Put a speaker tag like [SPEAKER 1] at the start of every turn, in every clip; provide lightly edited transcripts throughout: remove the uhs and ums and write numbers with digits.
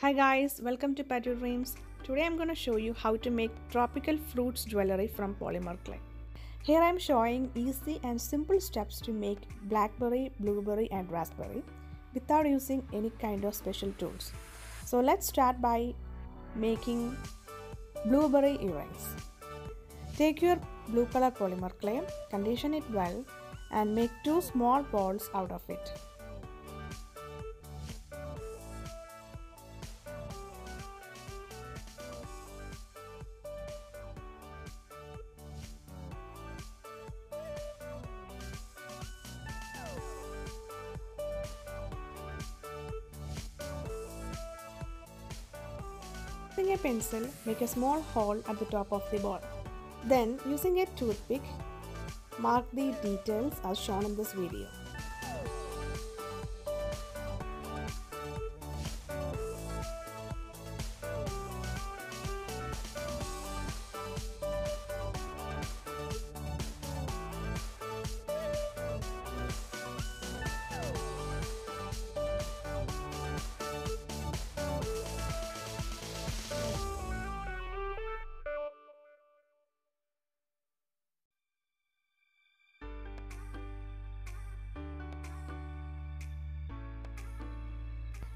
[SPEAKER 1] Hi guys, welcome to Pet Your Dreams. Today I'm going to show you how to make tropical fruits jewelry from polymer clay. Here I'm showing easy and simple steps to make blackberry, blueberry and raspberry without using any kind of special tools. So let's start by making blueberry earrings. Take your blue color polymer clay, condition it well and make two small balls out of it. Using a pencil, make a small hole at the top of the ball. Then, using a toothpick, mark the details as shown in this video.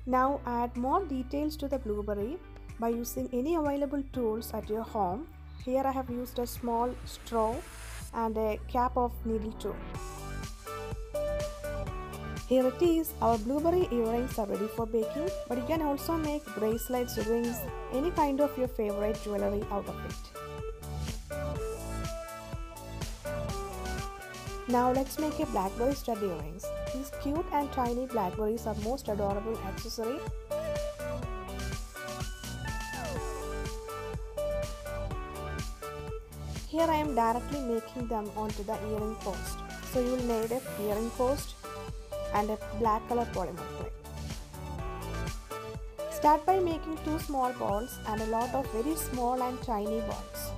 [SPEAKER 1] Now add more details to the blueberry by using any available tools at your home. Here I have used a small straw and a cap of needle tool. Here it is, our blueberry earrings are ready for baking, but you can also make bracelets, rings, any kind of your favorite jewelry out of it. Now let's make a blackberry stud earrings. These cute and tiny blackberries are most adorable accessory. Here I am directly making them onto the earring post. So you will need a earring post and a black color polymer clay. Start by making two small balls and a lot of very small and tiny balls.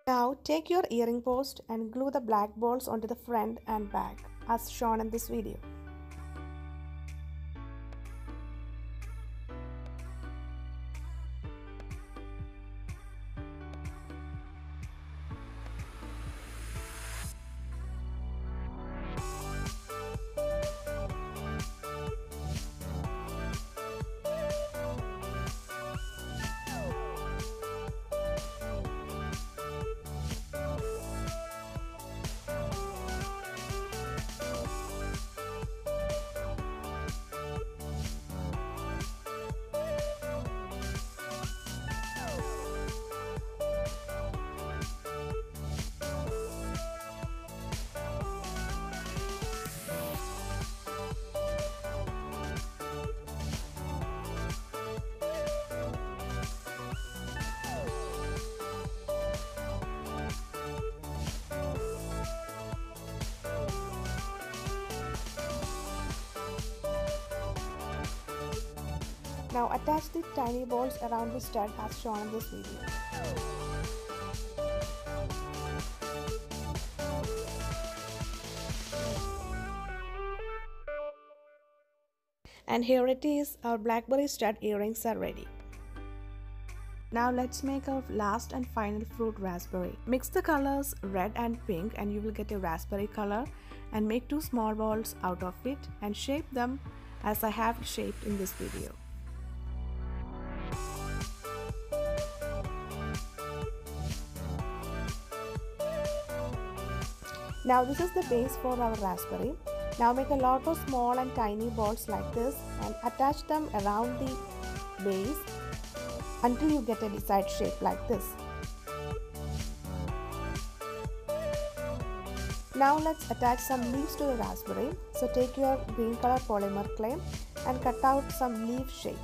[SPEAKER 1] Now take your earring post and glue the black balls onto the front and back as shown in this video. Now attach the tiny balls around the stud as shown in this video. And here it is, our blackberry stud earrings are ready. Now let's make our last and final fruit, raspberry. Mix the colors red and pink and you will get a raspberry color, and make two small balls out of it and shape them as I have shaped in this video. Now this is the base for our raspberry. Now make a lot of small and tiny balls like this and attach them around the base until you get a desired shape like this. Now let's attach some leaves to the raspberry. So take your green color polymer clay and cut out some leaf shape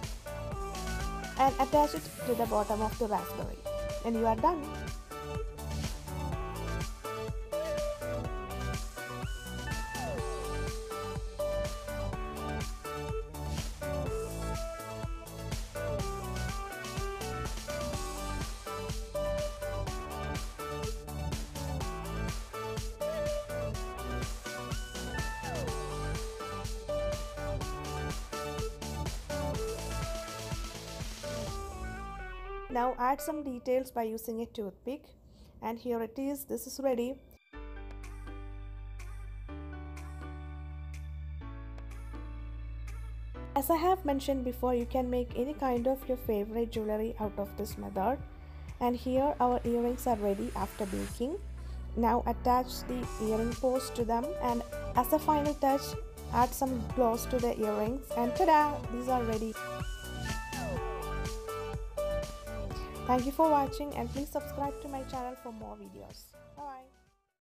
[SPEAKER 1] and attach it to the bottom of the raspberry, and you are done. Now add some details by using a toothpick, and here it is. This is ready. As I have mentioned before, you can make any kind of your favorite jewelry out of this method. And here our earrings are ready after baking. Now attach the earring post to them, and as a final touch, add some gloss to the earrings, and ta-da! These are ready. Thank you for watching, and please subscribe to my channel for more videos. Bye.